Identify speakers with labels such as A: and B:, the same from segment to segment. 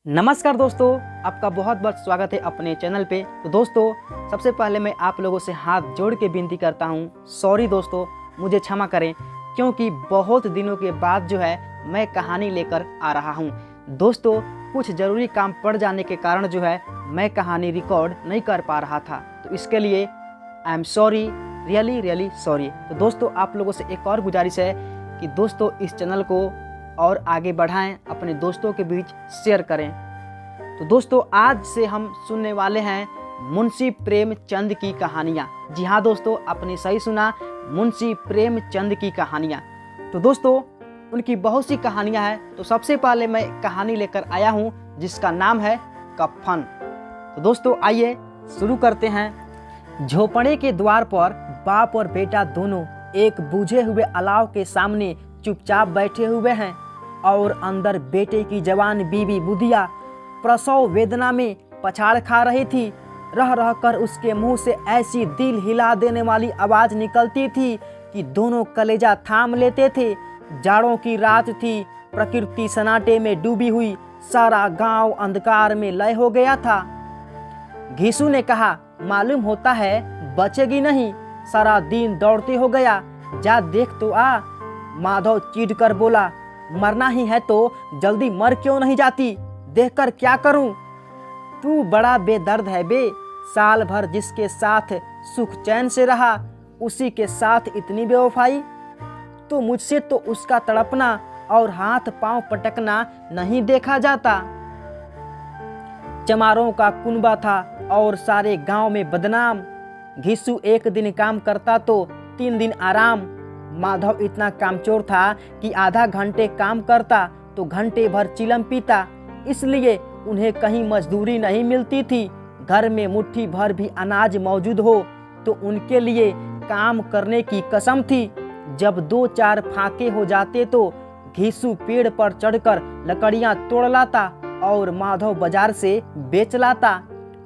A: नमस्कार दोस्तों, आपका बहुत बहुत स्वागत है अपने चैनल पे। तो दोस्तों, सबसे पहले मैं आप लोगों से हाथ जोड़ के विनती करता हूँ, सॉरी दोस्तों, मुझे क्षमा करें, क्योंकि बहुत दिनों के बाद जो है मैं कहानी लेकर आ रहा हूँ। दोस्तों, कुछ ज़रूरी काम पड़ जाने के कारण जो है मैं कहानी रिकॉर्ड नहीं कर पा रहा था, तो इसके लिए I am sorry, really sorry. तो दोस्तों, आप लोगों से एक और गुजारिश है कि दोस्तों इस चैनल को और आगे बढ़ाएं, अपने दोस्तों के बीच शेयर करें। तो दोस्तों, आज से हम सुनने वाले हैं मुंशी प्रेमचंद की कहानियाँ। जी हाँ दोस्तों, आपने सही सुना, मुंशी प्रेमचंद की कहानियाँ। तो दोस्तों, उनकी बहुत सी कहानियाँ हैं। तो सबसे पहले मैं कहानी लेकर आया हूँ जिसका नाम है कफन। तो दोस्तों आइए शुरू करते हैं। झोपड़े के द्वार पर बाप और बेटा दोनों एक बुझे हुए अलाव के सामने चुपचाप बैठे हुए हैं और अंदर बेटे की जवान बीवी बुधिया प्रसव वेदना में पछाड़ खा रही थी। रह रह कर उसके मुंह से ऐसी दिल हिला देने वाली आवाज निकलती थी कि दोनों कलेजा थाम लेते थे। जाड़ों की रात थी, प्रकृति सन्नाटे में डूबी हुई, सारा गांव अंधकार में लय हो गया था। घीसू ने कहा, मालूम होता है बचेगी नहीं, सारा दिन दौड़ते हो गया, जा देख तो आ। माधव चीढ़ कर बोला, मरना ही है तो जल्दी मर क्यों नहीं जाती, देखकर क्या करूं। तू बड़ा बेदर्द है बे, साल भर जिसके साथ सुख चैन से रहा उसी के साथ इतनी बेवफाई। तो मुझसे तो उसका तड़पना और हाथ पांव पटकना नहीं देखा जाता। चमारों का कुनबा था और सारे गांव में बदनाम। घिसू एक दिन काम करता तो 3 दिन आराम। माधव इतना कामचोर था कि आधा घंटे काम करता तो घंटे भर चिलम पीता, इसलिए उन्हें कहीं मजदूरी नहीं मिलती थी। घर में मुट्ठी भर भी अनाज मौजूद हो तो उनके लिए काम करने की कसम थी। जब 2-4 फाके हो जाते तो घिसू पेड़ पर चढ़कर लकड़ियां तोड़ लाता और माधव बाजार से बेच लाता,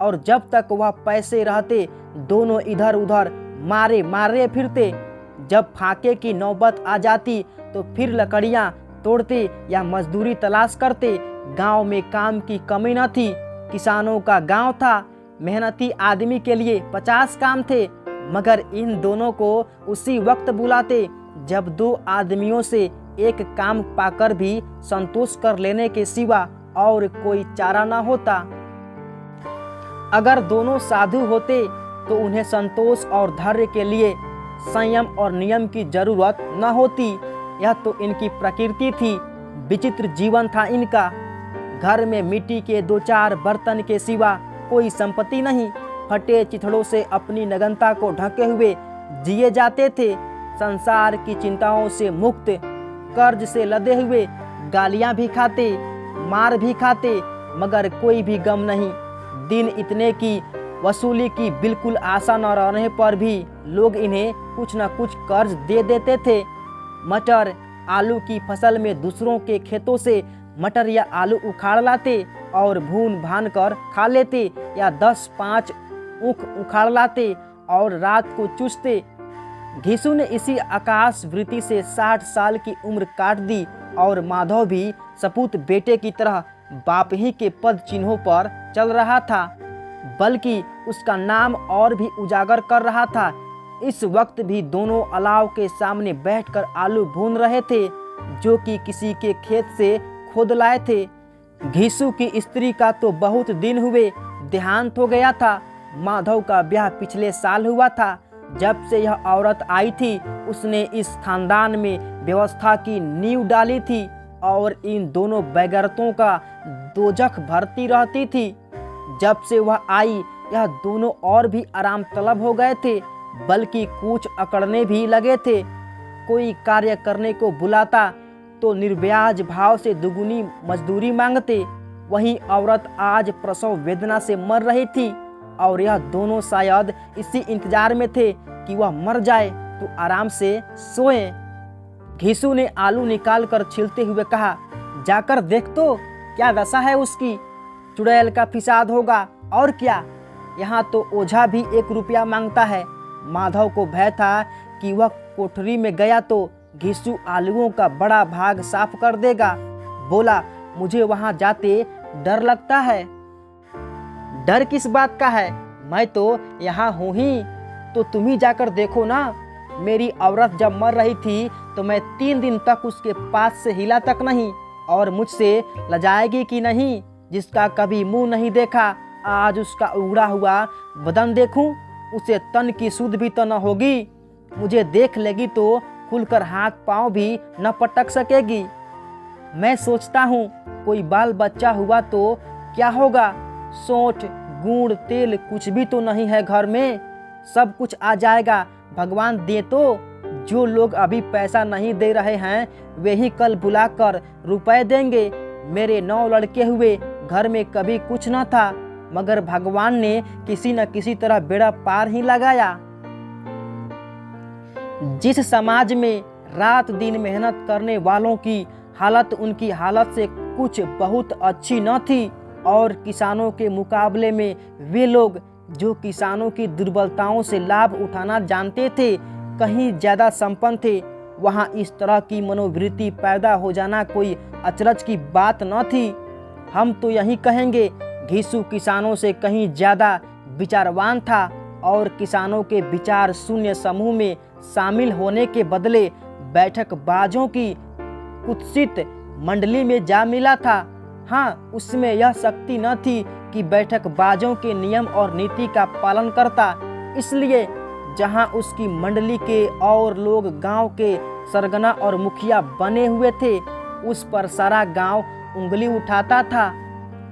A: और जब तक वह पैसे रहते दोनों इधर उधर मारे मारे फिरते। जब फाके की नौबत आ जाती तो फिर लकड़ियां तोड़ते या मजदूरी तलाश करते। गांव में काम की कमी न थी, किसानों का गांव था, मेहनती आदमी के लिए 50 काम थे, मगर इन दोनों को उसी वक्त बुलाते जब 2 आदमियों से एक काम पाकर भी संतोष कर लेने के सिवा और कोई चारा न होता। अगर दोनों साधु होते तो उन्हें संतोष और धैर्य के लिए संयम और नियम की जरूरत न होती। यह तो इनकी प्रकृति थी, विचित्र जीवन था इनका। घर में मिट्टी के 2-4 बर्तन के सिवा कोई संपत्ति नहीं। फटे चिथड़ों से अपनी नग्नता को ढके हुए जिए जाते थे। संसार की चिंताओं से मुक्त, कर्ज से लदे हुए, गालियां भी खाते, मार भी खाते, मगर कोई भी गम नहीं। दिन इतने की वसूली की बिल्कुल आशा न रहने पर भी लोग इन्हें कुछ न कुछ कर्ज दे देते थे। मटर आलू की फसल में दूसरों के खेतों से मटर या आलू उखाड़ लाते और भून भान कर खा लेते, या 10-5 ऊख उखाड़ लाते और रात को चूसते। घिसू ने इसी आकाश वृत्ति से 60 साल की उम्र काट दी और माधव भी सपूत बेटे की तरह बाप ही के पद चिन्हों पर चल रहा था, बल्कि उसका नाम और भी उजागर कर रहा था। इस वक्त भी दोनों अलाव के सामने बैठकर आलू भून रहे थे, जो कि किसी के खेत से खोद लाए थे। घिसू की स्त्री का तो बहुत दिन हुए देहांत हो गया था। माधव का ब्याह पिछले साल हुआ था। जब से यह औरत आई थी उसने इस खानदान में व्यवस्था की नींव डाली थी और इन दोनों बेगरतों का दोजख भरती रहती थी। जब से वह आई यह दोनों और भी आराम तलब हो गए थे, बल्कि कूच अकड़ने भी लगे थे। कोई कार्य करने को बुलाता तो निर्व्याज भाव से दुगुनी मजदूरी मांगते। वही औरत आज प्रसव वेदना से मर रही थी और यह दोनों शायद इसी इंतजार में थे कि वह मर जाए तो आराम से सोएं। घिसू ने आलू निकाल कर छीलते हुए कहा, जाकर देख तो क्या दशा है उसकी, चुड़ैल का फिसाद होगा और क्या। यहाँ तो ओझा भी 1 रुपया मांगता है। माधव को भय था कि वह कोठरी में गया तो घिसू आलूओं का बड़ा भाग साफ कर देगा। बोला, मुझे वहाँ जाते डर लगता है। डर किस बात का है? मैं तो यहाँ हूँ ही, तो तुम ही जाकर देखो ना। मेरी औरत जब मर रही थी तो मैं 3 दिन तक उसके पास से हिला तक नहीं, और मुझसे लजाएगी कि नहीं? जिसका कभी मुंह नहीं देखा, आज उसका उगड़ा हुआ बदन देखूं, उसे तन की सुध भी तो न होगी। मुझे देख लेगी तो खुलकर हाथ पांव भी न पटक सकेगी। मैं सोचता हूँ कोई बाल बच्चा हुआ तो क्या होगा? सोंठ, गुड़, तेल कुछ भी तो नहीं है घर में, सब कुछ आ जाएगा। भगवान दे तो। जो लोग अभी पैसा नहीं दे रहे हैं वे ही कल बुलाकर रुपए देंगे। मेरे 9 लड़के हुए, घर में कभी कुछ न था, मगर भगवान ने किसी न किसी तरह बेड़ा पार ही लगाया। जिस समाज में रात दिन मेहनत करने वालों की हालत उनकी हालत से कुछ बहुत अच्छी न थी, और किसानों के मुकाबले में वे लोग जो किसानों की दुर्बलताओं से लाभ उठाना जानते थे कहीं ज़्यादा संपन्न थे, वहाँ इस तरह की मनोवृत्ति पैदा हो जाना कोई अचरज की बात न थी। हम तो यही कहेंगे, घिसू किसानों से कहीं ज़्यादा विचारवान था, और किसानों के विचार शून्य समूह में शामिल होने के बदले बैठक बाजों की कुत्सित मंडली में जा मिला था। हाँ, उसमें यह शक्ति न थी कि बैठक बाजों के नियम और नीति का पालन करता, इसलिए जहाँ उसकी मंडली के और लोग गांव के सरगना और मुखिया बने हुए थे, उस पर सारा गांव उंगली उठाता था।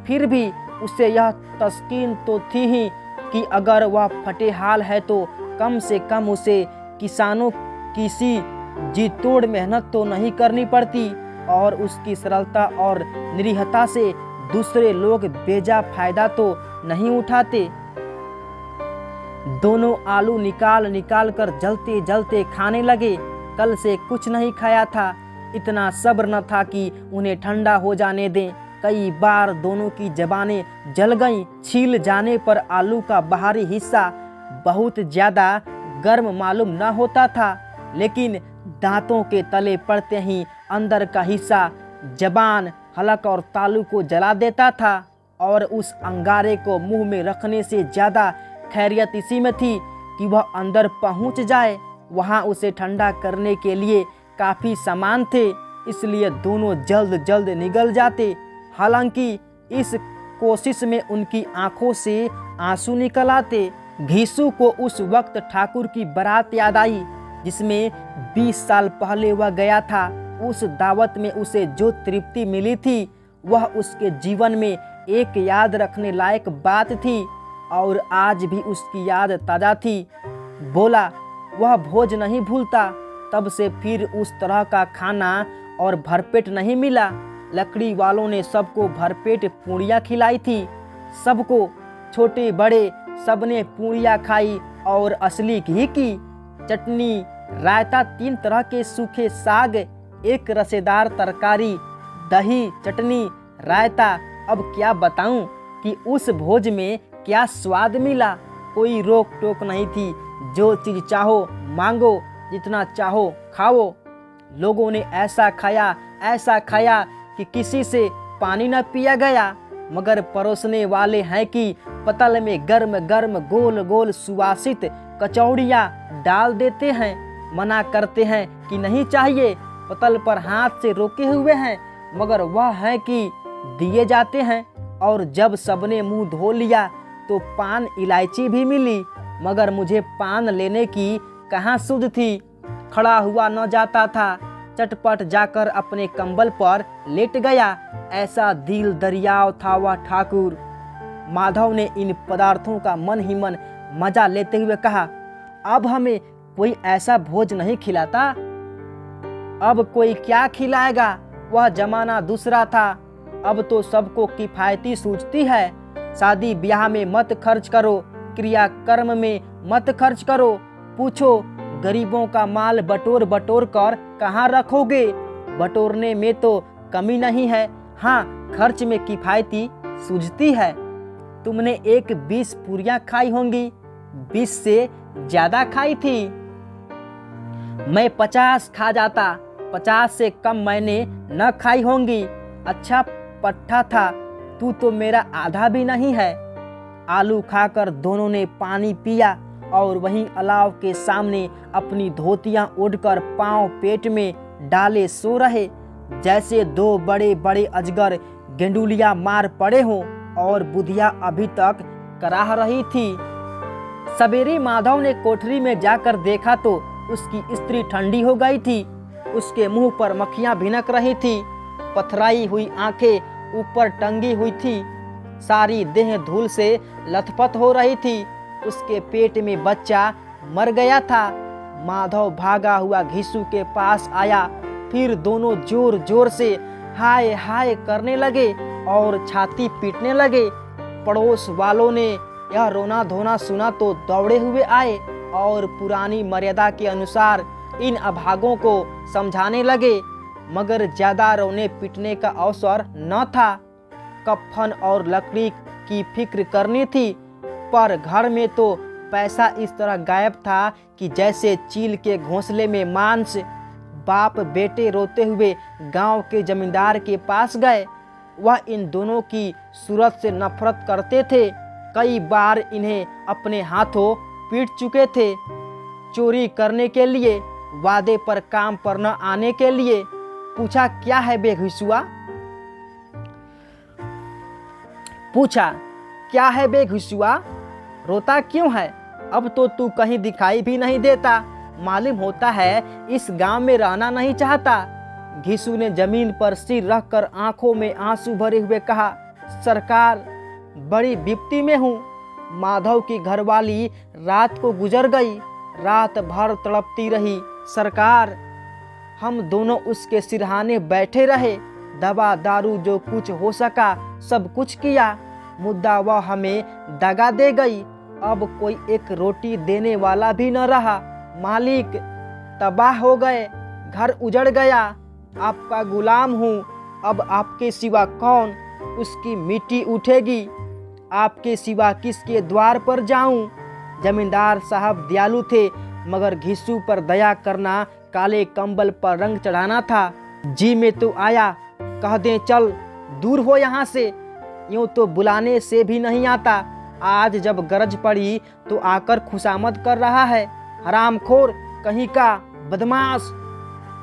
A: फिर भी उसे यह तस्कीन तो थी ही कि अगर वह फटे हाल है तो कम से कम उसे किसानों किसी जी तोड़ मेहनत तो नहीं करनी पड़ती, और उसकी सरलता और निरीहता से दूसरे लोग बेजा फायदा तो नहीं उठाते। दोनों आलू निकाल निकाल कर जलते जलते खाने लगे। कल से कुछ नहीं खाया था, इतना सब्र न था कि उन्हें ठंडा हो जाने दें। कई बार दोनों की जबानें जल गईं। छील जाने पर आलू का बाहरी हिस्सा बहुत ज़्यादा गर्म मालूम न होता था, लेकिन दांतों के तले पड़ते ही अंदर का हिस्सा जबान, हलक और तालू को जला देता था, और उस अंगारे को मुंह में रखने से ज़्यादा खैरियत इसी में थी कि वह अंदर पहुंच जाए। वहां उसे ठंडा करने के लिए काफ़ी सामान थे, इसलिए दोनों जल्द जल्द निगल जाते। हालांकि इस कोशिश में उनकी आंखों से आंसू निकल आते। घीसू को उस वक्त ठाकुर की बारात याद आई जिसमें 20 साल पहले वह गया था। उस दावत में उसे जो तृप्ति मिली थी वह उसके जीवन में एक याद रखने लायक बात थी, और आज भी उसकी याद ताज़ा थी। बोला, वह भोज नहीं भूलता। तब से फिर उस तरह का खाना और भरपेट नहीं मिला। लकड़ी वालों ने सबको भरपेट पूड़ियाँ खिलाई थी। सबको, छोटे बड़े सबने पूड़ियाँ खाई, और असली घी की चटनी, रायता, 3 तरह के सूखे साग, एक रसेदार तरकारी, दही, चटनी, रायता। अब क्या बताऊं कि उस भोज में क्या स्वाद मिला। कोई रोक टोक नहीं थी, जो चीज़ चाहो मांगो, जितना चाहो खाओ। लोगों ने ऐसा खाया कि किसी से पानी न पिया गया, मगर परोसने वाले हैं कि पतल में गर्म गर्म गोल गोल सुवासित कचौड़ियाँ डाल देते हैं। मना करते हैं कि नहीं चाहिए, पतल पर हाथ से रोके हुए हैं, मगर वह है कि दिए जाते हैं। और जब सबने मुंह धो लिया तो पान इलायची भी मिली, मगर मुझे पान लेने की कहाँ सुध थी। खड़ा हुआ न जाता था, चटपट जाकर अपने कंबल पर लेट गया। ऐसा दिल दरियाव था वह ठाकुर। माधव ने इन पदार्थों का मन ही मन मजा लेते हुए कहा, अब हमें कोई ऐसा भोज नहीं खिलाता। अब कोई क्या खिलाएगा? वह जमाना दूसरा था। अब तो सबको किफायती सूझती है। शादी ब्याह में मत खर्च करो, क्रियाकर्म में मत खर्च करो। पूछो, गरीबों का माल बटोर बटोर कर कहाँ रखोगे? बटोरने में तो कमी नहीं है, हाँ खर्च में किफायती सूझती है। तुमने एक 20 पूरियां खाई होंगी, 20 से ज़्यादा खाई थी। मैं 50 खा जाता, 50 से कम मैंने न खाई होंगी। अच्छा पट्ठा था, तू तो मेरा आधा भी नहीं है। आलू खाकर दोनों ने पानी पिया और वहीं अलाव के सामने अपनी धोतियां ओढ़कर पांव पेट में डाले सो रहे, जैसे दो बड़े बड़े अजगर गेंडुलिया मार पड़े हों और बुधिया अभी तक कराह रही थी। सवेरे माधव ने कोठरी में जाकर देखा तो उसकी स्त्री ठंडी हो गई थी। उसके मुंह पर मक्खियां भिनक रही थी, पथराई हुई आंखें ऊपर टंगी हुई थी, सारी देह धूल से लथपथ हो रही थी। उसके पेट में बच्चा मर गया था। माधव भागा हुआ घिसू के पास आया, फिर दोनों जोर जोर से हाय हाय करने लगे और छाती पीटने लगे। पड़ोस वालों ने यह रोना धोना सुना तो दौड़े हुए आए और पुरानी मर्यादा के अनुसार इन अभागों को समझाने लगे, मगर ज्यादा रोने पीटने का अवसर न था। कफन और लकड़ी की फिक्र करनी थी, पर घर में तो पैसा इस तरह गायब था कि जैसे चील के घोंसले में मांस। बाप बेटे रोते हुए गांव के जमींदार के पास गए। वह इन दोनों की सूरत से नफरत करते थे। कई बार इन्हें अपने हाथों पीट चुके थे। चोरी करने के लिए, वादे पर काम पर न आने के लिए। पूछा, क्या है बे घिसुआ? पूछा, क्या है बे घिसुआ? रोता क्यों है? अब तो तू कहीं दिखाई भी नहीं देता। मालूम होता है इस गांव में रहना नहीं चाहता। घिसू ने जमीन पर सिर रखकर आंखों में आंसू भरे हुए कहा, सरकार, बड़ी विपत्ति में हूँ। माधव की घरवाली रात को गुजर गई, रात भर तड़पती रही। सरकार, हम दोनों उसके सिरहाने बैठे रहे, दवा दारू जो कुछ हो सका सब कुछ किया। मुद्दा वह हमें दगा दे गई। अब कोई एक रोटी देने वाला भी न रहा। मालिक, तबाह हो गए, घर उजड़ गया। आपका गुलाम हूँ, अब आपके सिवा कौन? उसकी मिट्टी उठेगी, आपके सिवा किसके द्वार पर जाऊं? जमींदार साहब दयालु थे, मगर घिसू पर दया करना काले कंबल पर रंग चढ़ाना था। जी में तो आया, कह दें चल दूर हो यहाँ से, यूं तो बुलाने से भी नहीं आता। आज जब गरज पड़ी तो आकर खुशामद कर रहा है। हरामखोर कहीं का, बदमाश।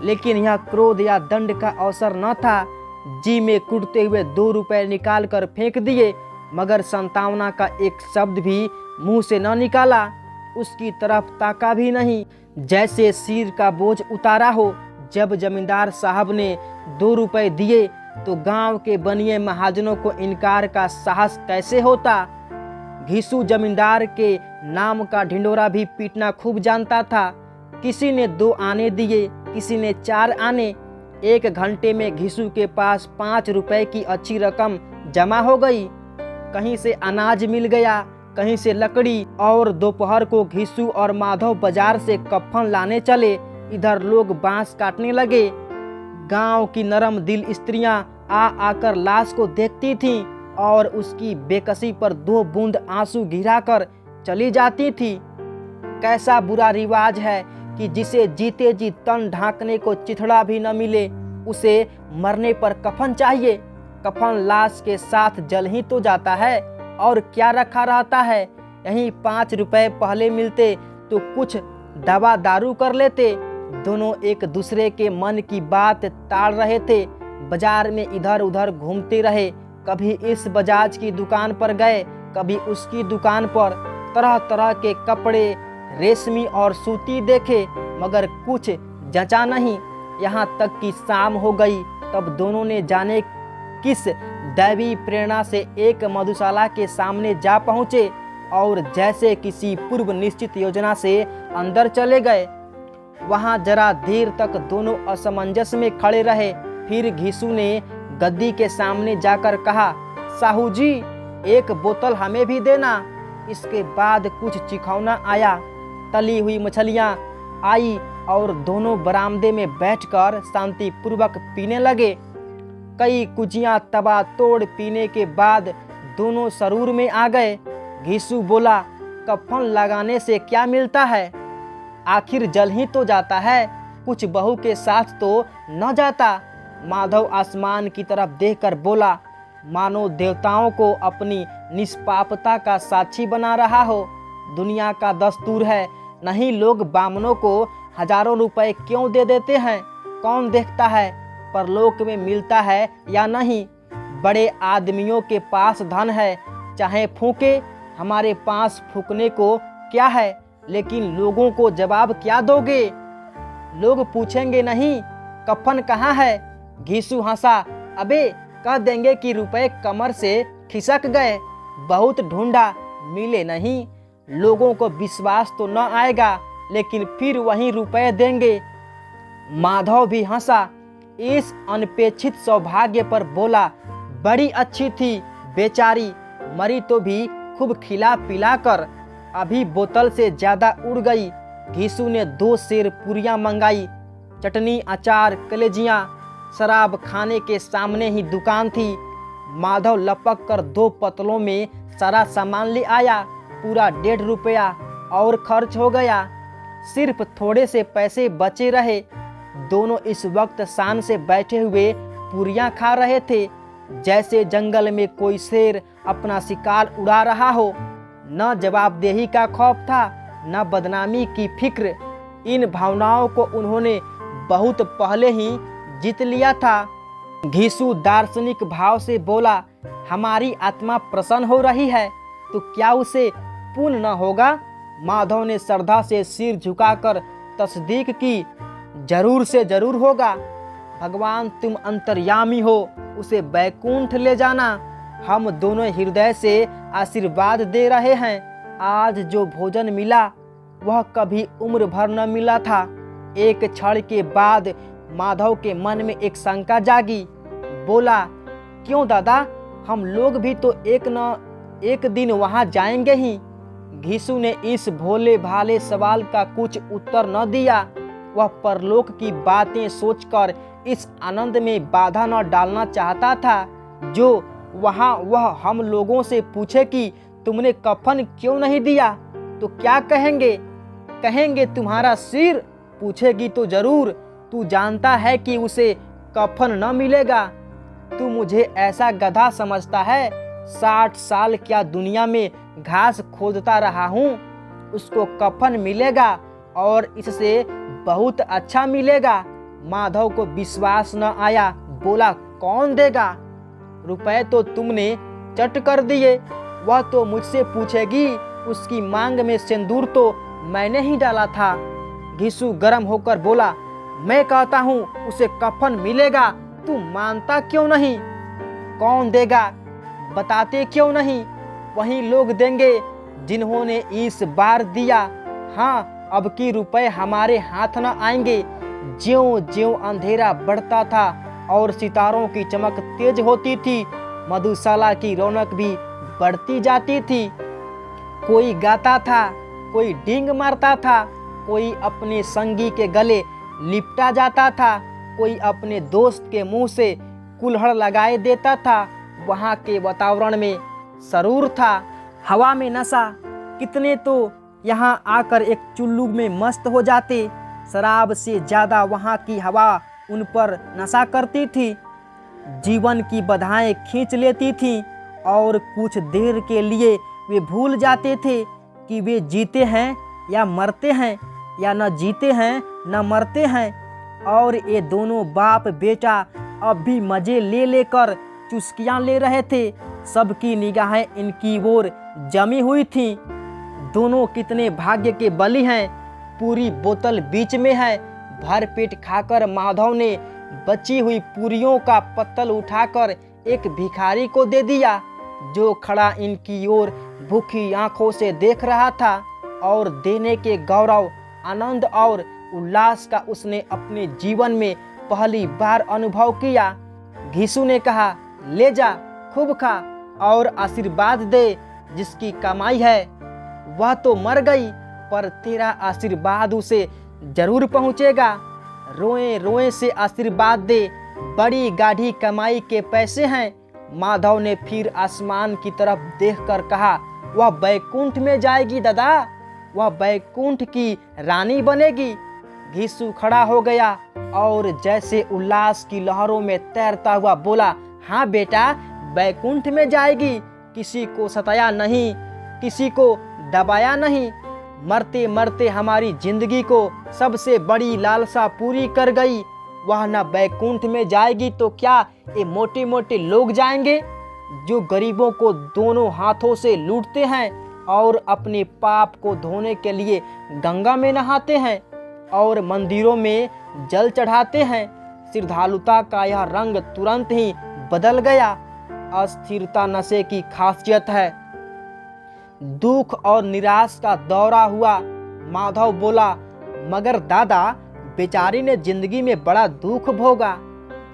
A: लेकिन यह क्रोध या दंड का अवसर न था। जी में कुटते हुए 2 रुपए निकाल कर फेंक दिए, मगर संतावना का एक शब्द भी मुंह से न निकाला। उसकी तरफ ताका भी नहीं, जैसे सिर का बोझ उतारा हो। जब जमींदार साहब ने 2 रुपए दिए तो गांव के बनिए महाजनों को इनकार का साहस कैसे होता। घिसू जमींदार के नाम का ढिंडोरा भी पीटना खूब जानता था। किसी ने 2 आने दिए, किसी ने 4 आने। 1 घंटे में घिसू के पास 5 रुपए की अच्छी रकम जमा हो गई। कहीं से अनाज मिल गया, कहीं से लकड़ी, और दोपहर को घिसू और माधव बाजार से कफन लाने चले। इधर लोग बांस काटने लगे। गांव की नरम दिल स्त्रियां आ आकर लाश को देखती थीं और उसकी बेकसी पर 2 बूंद आंसू गिराकर चली जाती थी। कैसा बुरा रिवाज है कि जिसे जीते जी तन ढांकने को चिथड़ा भी न मिले, उसे मरने पर कफन चाहिए। कफन लाश के साथ जल ही तो जाता है, और क्या रखा रहता है। यहीं 5 रुपए पहले मिलते तो कुछ दवा दारू कर लेते। दोनों एक दूसरे के मन की बात टाल रहे थे। बाजार में इधर उधर घूमते रहे। कभी इस बजाज की दुकान पर गए, कभी उसकी दुकान पर। तरह तरह के कपड़े, रेशमी और सूती देखे, मगर कुछ जचा नहीं। यहाँ तक कि शाम हो गई, तब दोनों ने जाने किस दैवी प्रेरणा से एक मधुशाला के सामने जा पहुँचे और जैसे किसी पूर्व निश्चित योजना से अंदर चले गए। वहाँ जरा देर तक दोनों असमंजस में खड़े रहे। फिर घिसू ने गद्दी के सामने जाकर कहा, साहू जी, 1 बोतल हमें भी देना। इसके बाद कुछ चिखौना आया, तली हुई मछलियाँ आई और दोनों बरामदे में बैठकर शांतिपूर्वक पीने लगे। कई कुजियाँ तबा तोड़ पीने के बाद दोनों सरूर में आ गए। घिसू बोला, कफन लगाने से क्या मिलता है? आखिर जल ही तो जाता है, कुछ बहू के साथ तो न जाता। माधव आसमान की तरफ देखकर बोला, मानो देवताओं को अपनी निष्पापता का साक्षी बना रहा हो। दुनिया का दस्तूर है, नहीं लोग बामनों को हजारों रुपए क्यों दे देते हैं? कौन देखता है परलोक में मिलता है या नहीं? बड़े आदमियों के पास धन है, चाहे फूके, हमारे पास फूकने को क्या है? लेकिन लोगों को जवाब क्या दोगे? लोग पूछेंगे नहीं कफन कहाँ है? घीसू हंसा, अबे कह देंगे कि रुपए कमर से खिसक गए, बहुत ढूंढा मिले नहीं। लोगों को विश्वास तो न आएगा, लेकिन फिर वही रुपए देंगे। माधव भी हंसा, इस अनपेक्षित सौभाग्य पर बोला, बड़ी अच्छी थी बेचारी, मरी तो भी खूब खिला पिला कर, अभी बोतल से ज्यादा उड़ गई। घीसू ने 2 सेर पूरियां मंगाई, चटनी अचार कलेजियां। शराब खाने के सामने ही दुकान थी। माधव लपक कर 2 पतलों में सारा सामान ले आया। पूरा 1.5 रुपया और खर्च हो गया। सिर्फ थोड़े से पैसे बचे रहे। दोनों इस वक्त शान से बैठे हुए पूरियां खा रहे थे, जैसे जंगल में कोई शेर अपना शिकार उड़ा रहा हो। न जवाबदेही का खौफ था, न बदनामी की फिक्र। इन भावनाओं को उन्होंने बहुत पहले ही जीत लिया था। घीसू दार्शनिक भाव से बोला, हमारी आत्मा प्रसन्न हो रही है तो क्या उसे पुण्य न होगा? माधव ने श्रद्धा से सिर झुकाकर तस्दीक की, जरूर से जरूर होगा। भगवान तुम अंतर्यामी हो, उसे बैकुंठ ले जाना। हम दोनों हृदय से आशीर्वाद दे रहे हैं। आज जो भोजन मिला वह कभी उम्र भर न मिला था। एक क्षण के बाद माधव के मन में एक शंका जागी। बोला, क्यों दादा, हम लोग भी तो एक न एक दिन वहां जाएंगे ही। घीसू ने इस भोले भाले सवाल का कुछ उत्तर न दिया। वह परलोक की बातें सोचकर इस आनंद में बाधा न डालना चाहता था। जो वहां वह हम लोगों से पूछे कि तुमने कफन क्यों नहीं दिया तो क्या कहेंगे? कहेंगे तुम्हारा सिर। पूछेगी तो जरूर, तू जानता है कि उसे कफन न मिलेगा। तू मुझे ऐसा गधा समझता है? 60 साल क्या दुनिया में घास खोदता रहा हूँ। उसको कफन मिलेगा और इससे बहुत अच्छा मिलेगा। माधव को विश्वास न आया। बोला, कौन देगा? रुपए तो तुमने चट कर दिए। वह तो मुझसे पूछेगी, उसकी मांग में सिंदूर तो मैंने ही डाला था। घीसू गर्म होकर बोला, मैं कहता हूँ उसे कफन मिलेगा, तू मानता क्यों नहीं? कौन देगा? बताते क्यों नहीं? वही लोग देंगे जिन्होंने इस बार दिया। हाँ, अब की रुपए हमारे हाथ न आएंगे। ज्यों ज्यों अंधेरा बढ़ता था और सितारों की चमक तेज होती थी, मधुशाला की रौनक भी बढ़ती जाती थी। कोई गाता था, कोई डींग मारता था, कोई अपने संगी के गले लिपटा जाता था, कोई अपने दोस्त के मुंह से कुल्हड़ लगाए देता था। वहाँ के वातावरण में सरूर था, हवा में नशा। कितने तो यहाँ आकर एक चुल्लू में मस्त हो जाते। शराब से ज़्यादा वहाँ की हवा उन पर नशा करती थी, जीवन की बधाएं खींच लेती थी और कुछ देर के लिए वे भूल जाते थे कि वे जीते हैं या मरते हैं, या न जीते हैं न मरते हैं। और ये दोनों बाप बेटा अब भी मज़े ले लेकर चुस्कियाँ ले रहे थे। सबकी निगाहें इनकी ओर जमी हुई थीं। दोनों कितने भाग्य के बली हैं। पूरी बोतल बीच में है। भर पेट खाकर माधव ने बची हुई पूरियों का पत्तल उठाकर एक भिखारी को दे दिया, जो खड़ा इनकी ओर भूखी आंखों से देख रहा था। और देने के गौरव, आनंद और उल्लास का उसने अपने जीवन में पहली बार अनुभव किया। घीसू ने कहा, ले जा, खूब खा और आशीर्वाद दे। जिसकी कमाई है वह तो मर गई, पर तेरा आशीर्वाद उसे जरूर पहुँचेगा। रोए रोए से आशीर्वाद दे, बड़ी गाढ़ी कमाई के पैसे हैं। माधव ने फिर आसमान की तरफ देखकर कहा, वह बैकुंठ में जाएगी दादा, वह बैकुंठ की रानी बनेगी। घीसू खड़ा हो गया और जैसे उल्लास की लहरों में तैरता हुआ बोला, हाँ बेटा, बैकुंठ में जाएगी, किसी को सताया नहीं, किसी को दबाया नहीं। मरते मरते हमारी जिंदगी को सबसे बड़ी लालसा पूरी कर गई। वह न बैकुंठ में जाएगी तो क्या ये मोटे मोटे लोग जाएंगे जो गरीबों को दोनों हाथों से लूटते हैं और अपने पाप को धोने के लिए गंगा में नहाते हैं और मंदिरों में जल चढ़ाते हैं। श्रद्धालुता का यह रंग तुरंत ही बदल गया। अस्थिरता नशे की खासियत है। दुख और निराश का दौरा हुआ। माधव बोला, मगर दादा, बेचारी ने जिंदगी में बड़ा दुख भोगा,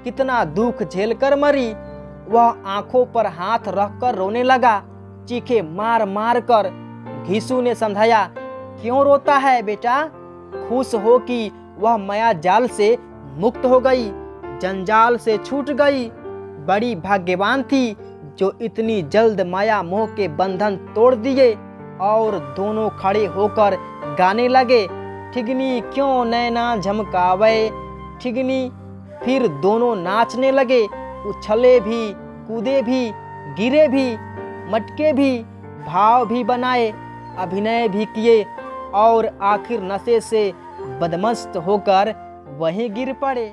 A: कितना दुख झेलकर मरी। वह आंखों पर हाथ रखकर रोने लगा, चीखे मार मार कर। घीसू ने समझाया, क्यों रोता है बेटा? खुश हो कि वह माया जाल से मुक्त हो गई, जंजाल से छूट गई। बड़ी भाग्यवान थी जो इतनी जल्द माया मोह के बंधन तोड़ दिए। और दोनों खड़े होकर गाने लगे, ठिगनी क्यों नैना झमकावे ठिगनी। फिर दोनों नाचने लगे, उछले भी, कूदे भी, गिरे भी, मटके भी, भाव भी बनाए, अभिनय भी किए और आखिर नशे से बदमस्त होकर वहीं गिर पड़े।